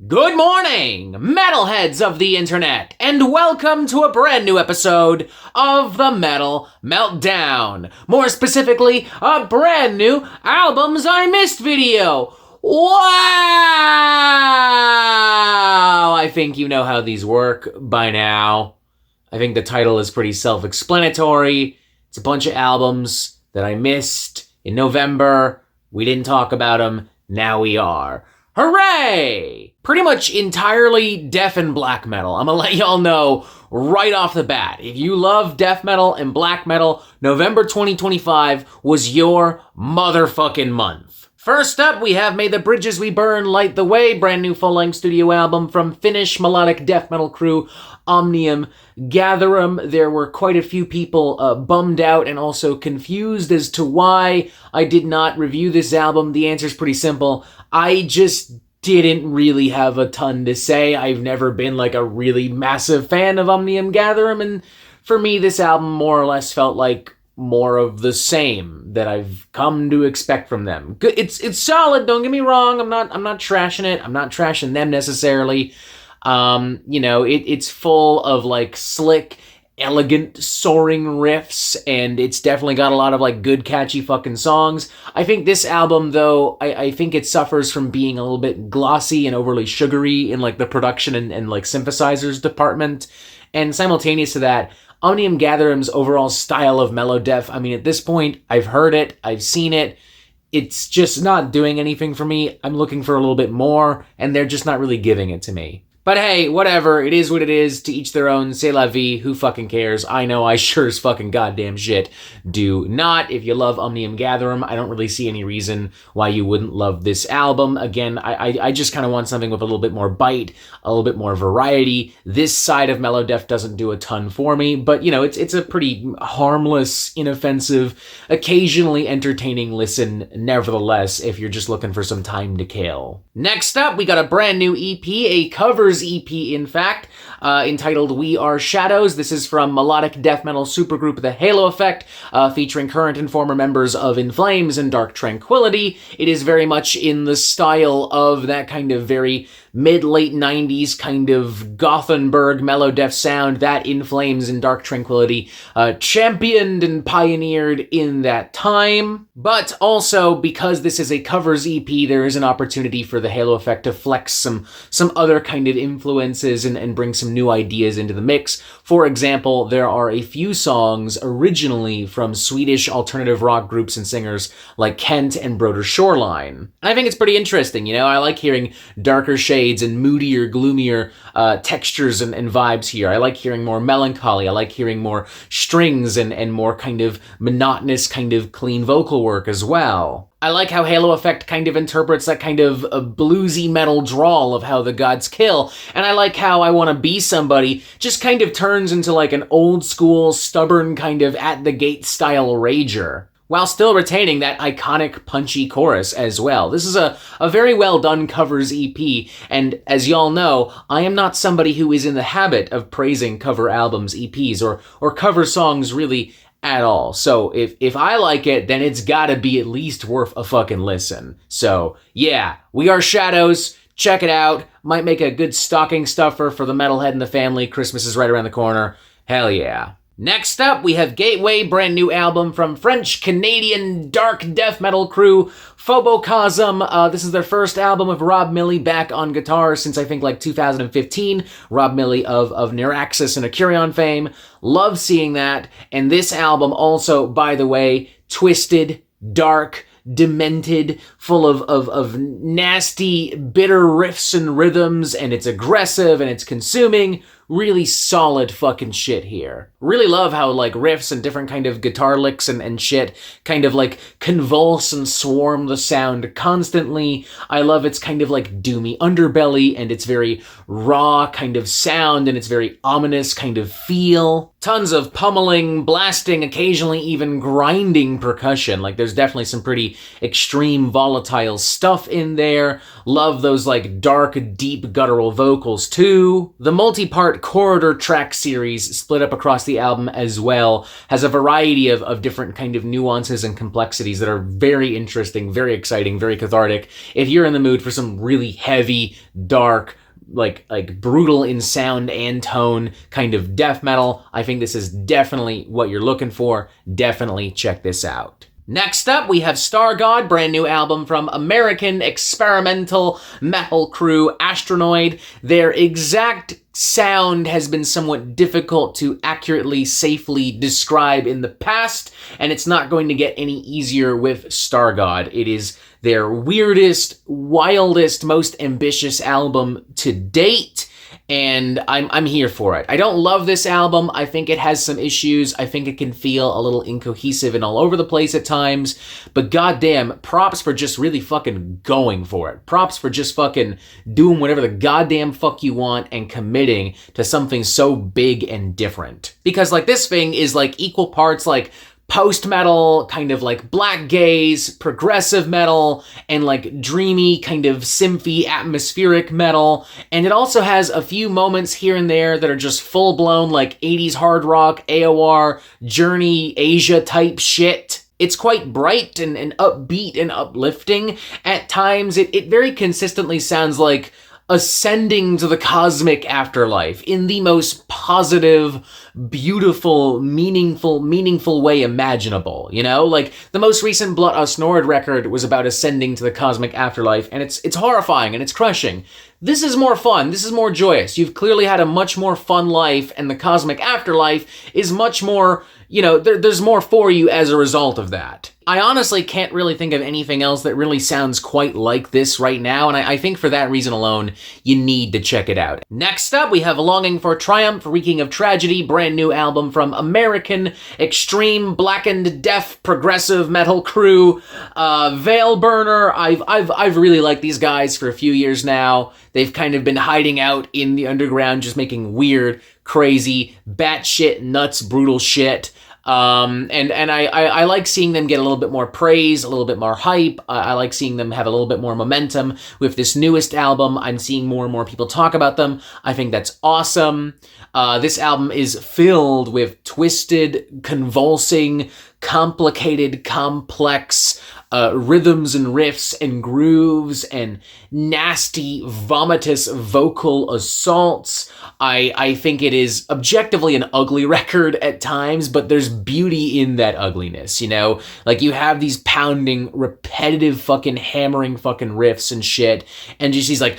Good morning, metalheads of the internet, and welcome to a brand new episode of the Metal Meltdown. More specifically, a brand new Albums I Missed video. Wow! I think you know how these work by now. I think the title is pretty self-explanatory. It's a bunch of albums that I missed in November. We didn't talk about them. Now we are. Hooray! Pretty much entirely death and black metal. I'm gonna let y'all know right off the bat. If you love death metal and black metal, November 2025 was your motherfucking month. First up, we have May the Bridges We Burn Light the Way, brand new full-length studio album from Finnish melodic death metal crew Omnium Gatherum. There were quite a few people bummed out and also confused as to why I did not review this album. The answer's pretty simple. I just didn't really have a ton to say. I've never been like a really massive fan of Omnium Gatherum, and for me this album more or less felt like more of the same that I've come to expect from them. Good, it's solid, don't get me wrong. I'm not trashing it. I'm not trashing them necessarily. It's full of like slick, elegant, soaring riffs, and it's definitely got a lot of like good, catchy fucking songs. I think this album, though, I think it suffers from being a little bit glossy and overly sugary in like the production and like synthesizers department. And simultaneous to that, Omnium Gatherum's overall style of mellow death, I mean, at this point, I've heard it, I've seen it, it's just not doing anything for me. I'm looking for a little bit more, and they're just not really giving it to me. But hey, whatever, it is what it is, to each their own, c'est la vie, who fucking cares? I know I sure as fucking goddamn shit do not. If you love Omnium Gatherum, I don't really see any reason why you wouldn't love this album. Again, I just kind of want something with a little bit more bite, a little bit more variety. This side of mellow death doesn't do a ton for me, but you know, it's a pretty harmless, inoffensive, occasionally entertaining listen nevertheless, if you're just looking for some time to kill. Next up, we got a brand new EP, a covers EP, in fact, entitled We Are Shadows. This is from melodic death metal supergroup The Halo Effect, featuring current and former members of In Flames and Dark Tranquillity. It is very much in the style of that kind of very mid-late 90s kind of Gothenburg mellow death sound that In Flames and Dark Tranquillity championed and pioneered in that time. But also, because this is a covers EP, there is an opportunity for The Halo Effect to flex some other kind of influences and bring some new ideas into the mix. For example, there are a few songs originally from Swedish alternative rock groups and singers like Kent and Broder Shoreline. I think it's pretty interesting, you know? I like hearing darker shades and moodier, gloomier textures and vibes here. I like hearing more melancholy. I like hearing more strings and more kind of monotonous, kind of clean vocal work as well. I like how Halo Effect kind of interprets that kind of a bluesy metal drawl of how the gods kill, and I like how I Want to Be Somebody just kind of turns into like an old school, stubborn kind of at the gate style rager, while still retaining that iconic punchy chorus as well. This is a very well done covers EP, and as y'all know, I am not somebody who is in the habit of praising cover albums, EPs, or cover songs really at all. So if I like it, then it's gotta be at least worth a fucking listen. So yeah, We Are Shadows, check it out. Might make a good stocking stuffer for the metalhead in the family. Christmas is right around the corner. Hell yeah. Next up, we have Gateway, brand new album from French-Canadian dark death metal crew Phobocosm. This is their first album with Rob Milley back on guitar since I think like 2015. Rob Milley of Neuraxis and Acurion fame. Love seeing that. And this album also, by the way, twisted, dark, demented, full of nasty, bitter riffs and rhythms, and it's aggressive and it's consuming. Really solid fucking shit here. Really love how like riffs and different kind of guitar licks and shit kind of like convulse and swarm the sound constantly. I love its kind of like doomy underbelly and its very raw kind of sound and its very ominous kind of feel. Tons of pummeling, blasting, occasionally even grinding percussion. Like there's definitely some pretty extreme volatile stuff in there. Love those like dark, deep guttural vocals too. The multi-part short corridor track series split up across the album as well. Has a variety of different kind of nuances and complexities that are very interesting, very exciting, very cathartic. If you're in the mood for some really heavy, dark, like brutal in sound and tone kind of death metal, I think this is definitely what you're looking for. Definitely check this out. Next up, we have Stargod, brand new album from American experimental metal crew Astronoid. Their exact sound has been somewhat difficult to accurately, safely describe in the past, and it's not going to get any easier with Stargod. It is their weirdest, wildest, most ambitious album to date, and I'm here for it. I don't love this album. I think it has some issues. I think it can feel a little incohesive and all over the place at times, but goddamn, props for just really fucking going for it. Props for just fucking doing whatever the goddamn fuck you want and committing to something so big and different. Because like this thing is like equal parts like post-metal, kind of like black gaze, progressive metal, and like dreamy kind of synthy atmospheric metal. And it also has a few moments here and there that are just full-blown like 80s hard rock, AOR, Journey, Asia type shit. It's quite bright and upbeat and uplifting. At times, it very consistently sounds like ascending to the cosmic afterlife in the most positive, beautiful, meaningful way imaginable, you know? Like, the most recent Blood Astronoid record was about ascending to the cosmic afterlife, and it's horrifying and it's crushing. This is more fun, this is more joyous. You've clearly had a much more fun life, and the cosmic afterlife is much more, you know, there's more for you as a result of that. I honestly can't really think of anything else that really sounds quite like this right now, and I think for that reason alone, you need to check it out. Next up, we have Longing for Triumph, Reeking of Tragedy, brand new album from American extreme blackened death progressive metal crew, Veilburner. I've really liked these guys for a few years now. They've kind of been hiding out in the underground, just making weird, crazy, batshit nuts, brutal shit. And I like seeing them get a little bit more praise, a little bit more hype. I like seeing them have a little bit more momentum. With this newest album, I'm seeing more and more people talk about them. I think that's awesome. This album is filled with twisted, convulsing, complicated, complex rhythms and riffs and grooves and nasty, vomitous vocal assaults. I think it is objectively an ugly record at times, but there's beauty in that ugliness, you know? Like, you have these pounding, repetitive fucking hammering fucking riffs and shit, and just he's like,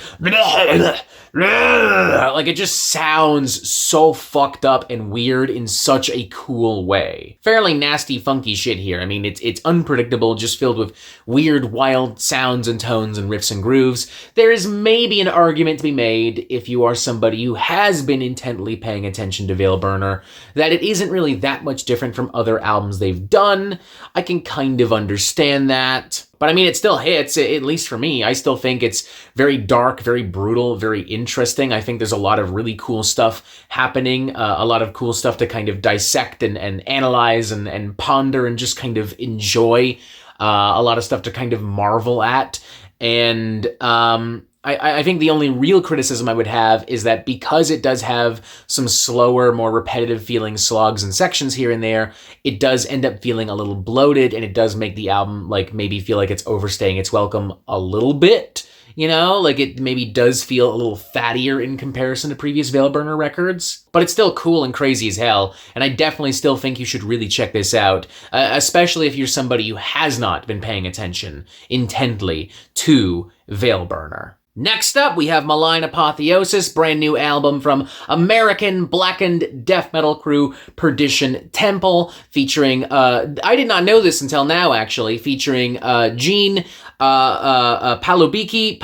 like, it just sounds so fucked up and weird in such a cool way. Fairly nasty, funky shit here. I mean, it's unpredictable, just filled with weird, wild sounds and tones and riffs and grooves. There is maybe an argument to be made, if you are somebody who has been intently paying attention to Veilburner, that it isn't really that much different from other albums they've done. I can kind of understand that. But I mean, it still hits, at least for me. I still think it's very dark, very brutal, very interesting. I think there's a lot of really cool stuff happening, a lot of cool stuff to kind of dissect and analyze and ponder and just kind of enjoy, a lot of stuff to kind of marvel at. And I think the only real criticism I would have is that because it does have some slower, more repetitive feeling slogs and sections here and there, it does end up feeling a little bloated, and it does make the album like maybe feel like it's overstaying its welcome a little bit, you know? Like, it maybe does feel a little fattier in comparison to previous Veilburner records. But it's still cool and crazy as hell, and I definitely still think you should really check this out, especially if you're somebody who has not been paying attention intently to Veilburner. Next up, we have Malign Apotheosis, brand new album from American blackened death metal crew Perdition Temple, featuring, I did not know this until now actually, featuring Gene Palubicki,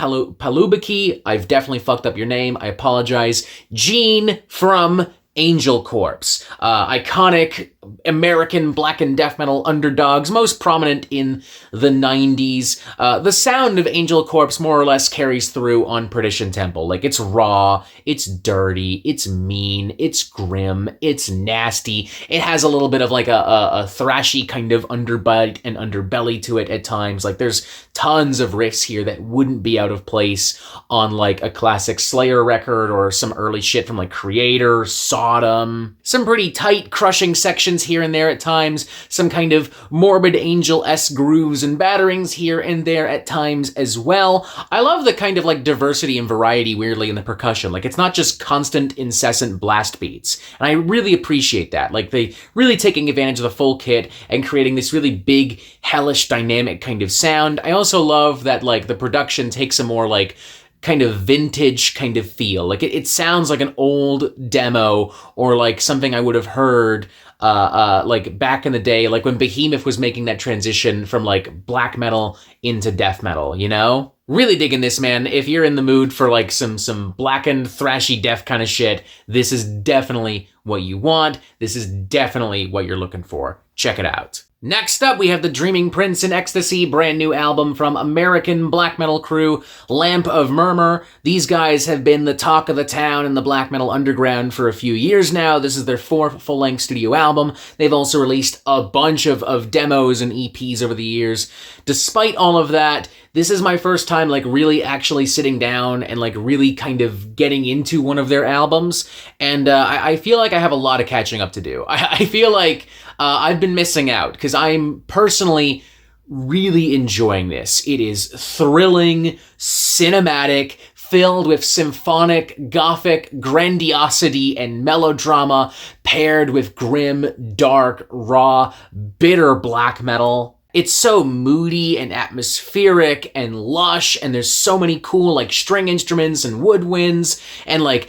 I've definitely fucked up your name, I apologize, Gene from Angel Corpse, iconic American black and death metal underdogs, most prominent in the 90s. The sound of Angel Corpse more or less carries through on Perdition Temple. Like, it's raw, it's dirty, it's mean, it's grim, it's nasty. It has a little bit of like a thrashy kind of underbite and underbelly to it at times. Like, there's tons of riffs here that wouldn't be out of place on like a classic Slayer record or some early shit from like Creator, Sodom. Some pretty tight, crushing sections here and there at times. Some kind of Morbid Angel-esque grooves and batterings here and there at times as well. I love the kind of like diversity and variety weirdly in the percussion. Like, it's not just constant, incessant blast beats. And I really appreciate that. Like, they really taking advantage of the full kit and creating this really big, hellish, dynamic kind of sound. I also love that like the production takes a more like kind of vintage kind of feel. Like, it sounds like an old demo or like something I would have heard like back in the day, like when Behemoth was making that transition from like black metal into death metal, you know? Really digging this, man. If you're in the mood for like some blackened, thrashy death kind of shit, this is definitely what you want. This is definitely what you're looking for. Check it out. Next up, we have the Dreaming Prince in Ecstasy, brand new album from American black metal crew Lamp of Murmuur. These guys have been the talk of the town in the black metal underground for a few years now. This is their 4th full-length studio album. They've also released a bunch of demos and EPs over the years. Despite all of that, this is my first time like really actually sitting down and like really kind of getting into one of their albums. And I feel like I have a lot of catching up to do. I feel like I've been missing out because I'm personally really enjoying this. It is thrilling, cinematic, filled with symphonic, gothic grandiosity and melodrama, paired with grim, dark, raw, bitter black metal. It's so moody and atmospheric and lush, and there's so many cool like string instruments and woodwinds and like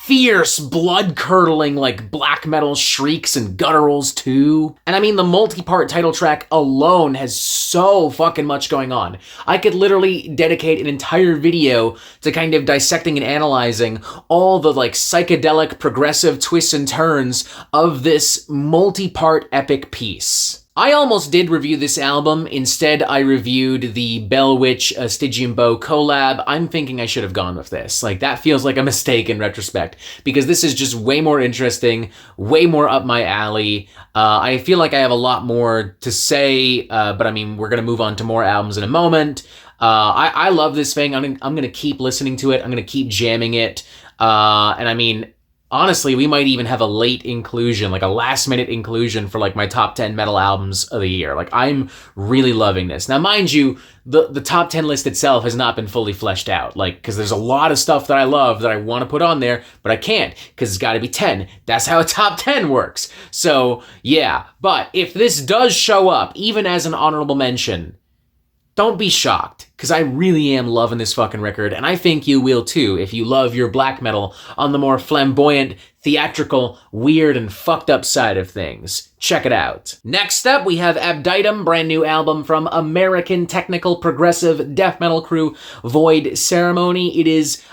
fierce, blood-curdling, like, black metal shrieks and gutturals, too. And I mean, the multi-part title track alone has so fucking much going on. I could literally dedicate an entire video to kind of dissecting and analyzing all the, like, psychedelic, progressive twists and turns of this multi-part epic piece. I almost did review this album. Instead, I reviewed the Bell Witch Stygian Bow collab. I'm thinking I should have gone with this. Like, that feels like a mistake in retrospect, because this is just way more interesting, way more up my alley. I feel like I have a lot more to say, but I mean, we're going to move on to more albums in a moment. I love this thing. I'm going to keep listening to it. I'm going to keep jamming it. And I mean, honestly, we might even have a late inclusion, like a last-minute inclusion for like my top 10 metal albums of the year. Like, I'm really loving this. Now, mind you, the top 10 list itself has not been fully fleshed out, like, because there's a lot of stuff that I love that I want to put on there, but I can't, because it's got to be 10. That's how a top 10 works. So, yeah. But if this does show up, even as an honorable mention, don't be shocked, because I really am loving this fucking record, and I think you will too if you love your black metal on the more flamboyant, theatrical, weird, and fucked up side of things. Check it out. Next up, we have Abditum, brand new album from American technical progressive death metal crew VoidCeremony. It is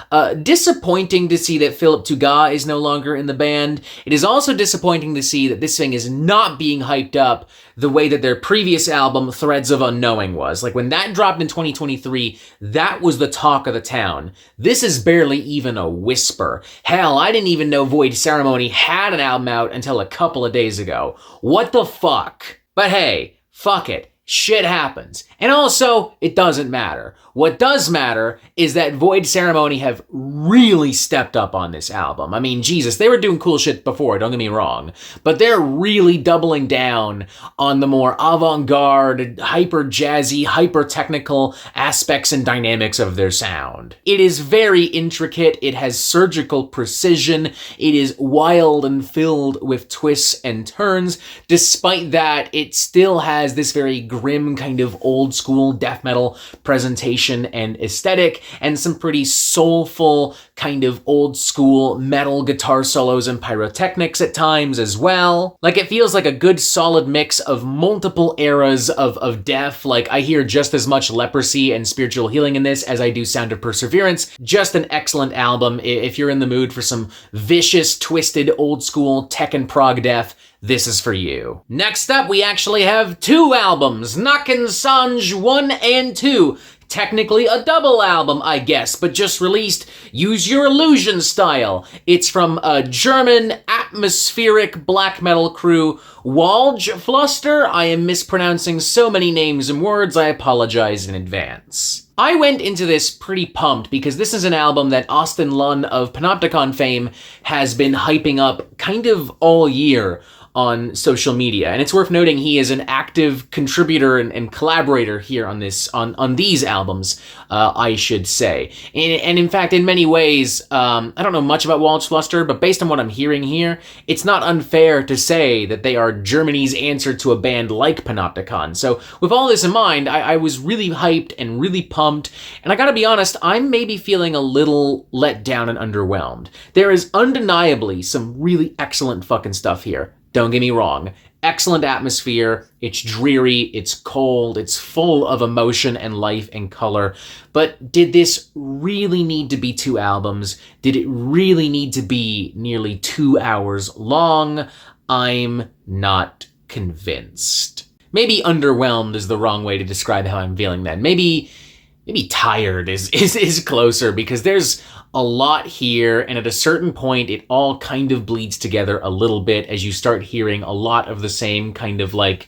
disappointing to see that Philip Touga is no longer in the band. It is also disappointing to see that this thing is not being hyped up the way that their previous album, Threads of Unknowing, was. Like, when that dropped in 2023, that was the talk of the town. This is barely even a whisper. Hell, I didn't even know VoidCeremony had an album out until a couple of days ago. What the fuck? But hey, fuck it. Shit happens. And also, it doesn't matter. What does matter is that VoidCeremony have really stepped up on this album. I mean, Jesus, they were doing cool shit before, don't get me wrong. But they're really doubling down on the more avant-garde, hyper-jazzy, hyper-technical aspects and dynamics of their sound. It is very intricate. It has surgical precision. It is wild and filled with twists and turns. Despite that, it still has this very grim kind of old school death metal presentation and aesthetic, and some pretty soulful kind of old school metal guitar solos and pyrotechnics at times as well. Like, it feels like a good solid mix of multiple eras of death. Like, I hear just as much leprosy and spiritual healing in this as I do Sound of Perseverance. Just an excellent album. If you're in the mood for some vicious, twisted, old school tech and prog death, this is for you. Next up, we actually have 2 albums, Nakken Sanj 1 and 2. Technically a double album, I guess, but just released Use Your Illusion style. It's from a German atmospheric black metal crew, Waldgefluster. I am mispronouncing so many names and words, I apologize in advance. I went into this pretty pumped because this is an album that Austin Lunn of Panopticon fame has been hyping up kind of all year on social media. And it's worth noting he is an active contributor and collaborator here on these albums, I should say. And in fact, in many ways, I don't know much about Waldgefluster, but based on what I'm hearing here, it's not unfair to say that they are Germany's answer to a band like Panopticon. So with all this in mind, I was really hyped and really pumped, and I gotta be honest, I'm maybe feeling a little let down and underwhelmed. There is undeniably some really excellent fucking stuff here. Don't get me wrong. Excellent atmosphere. It's dreary, it's cold, it's full of emotion and life and color. But did this really need to be 2 albums? Did it really need to be nearly 2 hours long? I'm not convinced. Maybe underwhelmed is the wrong way to describe how I'm feeling then. Maybe tired is closer, because there's a lot here, and at a certain point it all kind of bleeds together a little bit as you start hearing a lot of the same kind of like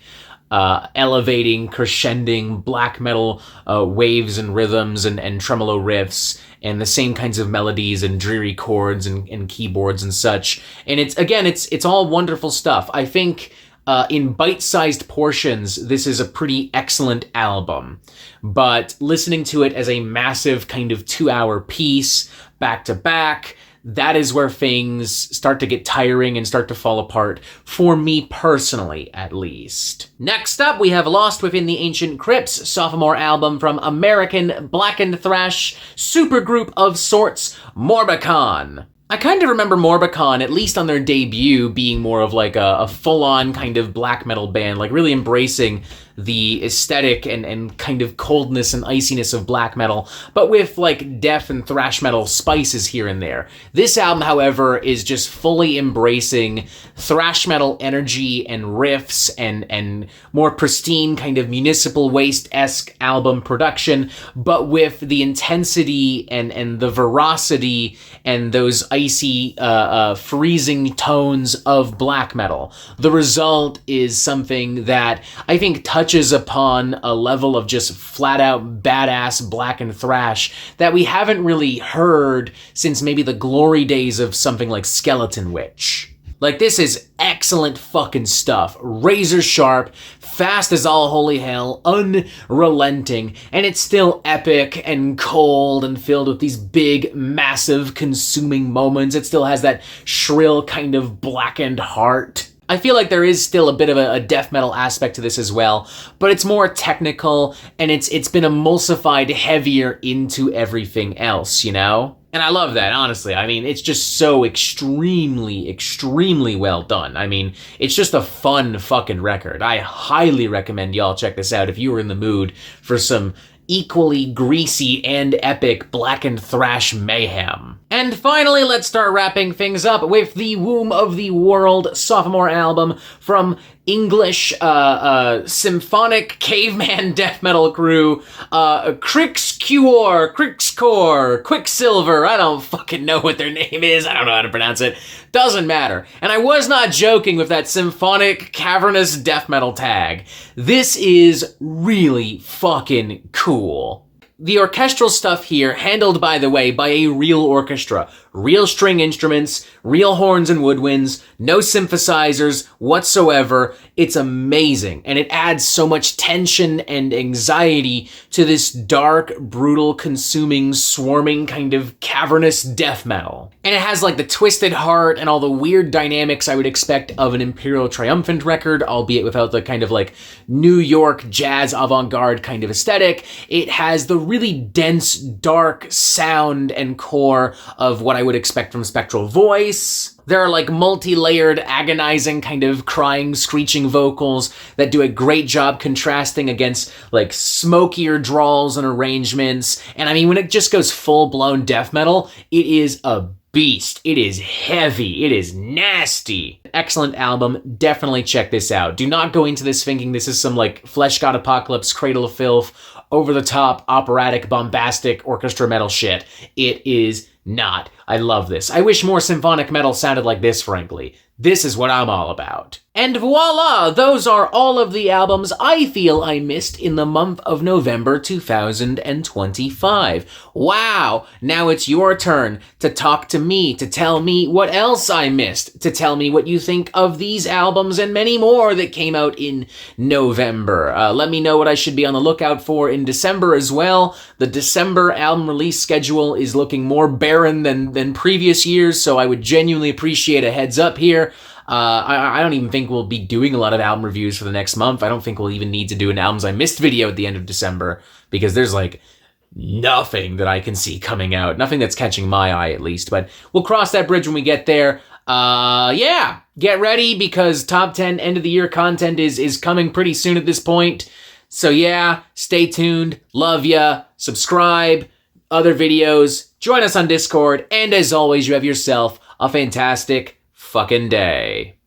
elevating, crescending black metal waves and rhythms and tremolo riffs, and the same kinds of melodies and dreary chords and keyboards and such. And it's all wonderful stuff. I think in bite-sized portions, this is a pretty excellent album, but listening to it as a massive kind of 2-hour piece, back to back, that is where things start to get tiring and start to fall apart, for me personally, at least. Next up, we have Lost Within the Ancient Crypts, sophomore album from American blackened thrash supergroup of sorts, Morbikon. I kind of remember Morbikon, at least on their debut, being more of like a full-on kind of black metal band, like really embracing the aesthetic and kind of coldness and iciness of black metal, but with like death and thrash metal spices here and there. This album, however, is just fully embracing thrash metal energy and riffs and more pristine kind of Municipal Waste-esque album production, but with the intensity and the veracity and those icy, freezing tones of black metal. The result is something that I think touches upon a level of just flat-out badass blackened thrash that we haven't really heard since maybe the glory days of something like Skeleton Witch. Like, this is excellent fucking stuff. Razor sharp, fast as all holy hell, unrelenting, and it's still epic and cold and filled with these big, massive, consuming moments. It still has that shrill kind of blackened heart. I feel like there is still a bit of a death metal aspect to this as well, but it's more technical, and it's been emulsified heavier into everything else, you know? And I love that, honestly. I mean, it's just so extremely, extremely well done. I mean, it's just a fun fucking record. I highly recommend y'all check this out if you were in the mood for some equally greasy and epic blackened thrash mayhem. And finally, let's start wrapping things up with the Womb of the World sophomore album from English symphonic caveman death metal crew, Qrixkuor, Quicksilver, I don't fucking know what their name is, I don't know how to pronounce it, doesn't matter. And I was not joking with that symphonic cavernous death metal tag. This is really fucking cool. the orchestral stuff here, handled, by the way, by a real orchestra. Real string instruments, real horns and woodwinds, no synthesizers whatsoever. It's amazing, and it adds so much tension and anxiety to this dark, brutal, consuming, swarming kind of cavernous death metal. And it has like the twisted heart and all the weird dynamics I would expect of an Imperial Triumphant record, albeit without the kind of like New York jazz avant-garde kind of aesthetic. It has the really dense, dark sound and core of what I would expect from Spectral Voice. There are like multi-layered, agonizing, kind of crying, screeching vocals that do a great job contrasting against like smokier drawls and arrangements. And I mean, when it just goes full-blown death metal, it is a beast. It is heavy. It is nasty. Excellent album. Definitely check this out. Do not go into this thinking this is some like Flesh God Apocalypse, Cradle of Filth, over-the-top, operatic, bombastic, orchestra metal shit. It is not. I love this. I wish more symphonic metal sounded like this, frankly. This is what I'm all about. And voila! Those are all of the albums I feel I missed in the month of November 2025. Wow! Now it's your turn to talk to me, to tell me what else I missed, to tell me what you think of these albums and many more that came out in November. Let me know what I should be on the lookout for in December as well. The December album release schedule is looking more barren than previous years, so I would genuinely appreciate a heads up here. I don't even think we'll be doing a lot of album reviews for the next month. I don't think we'll even need to do an Albums I Missed video at the end of December, because there's like nothing that I can see coming out. Nothing that's catching my eye, at least. But we'll cross that bridge when we get there. Yeah, get ready, because top 10 end of the year content is coming pretty soon at this point. So yeah, stay tuned. Love ya. Subscribe. Other videos. Join us on Discord. And as always, you have yourself a fantastic fucking day.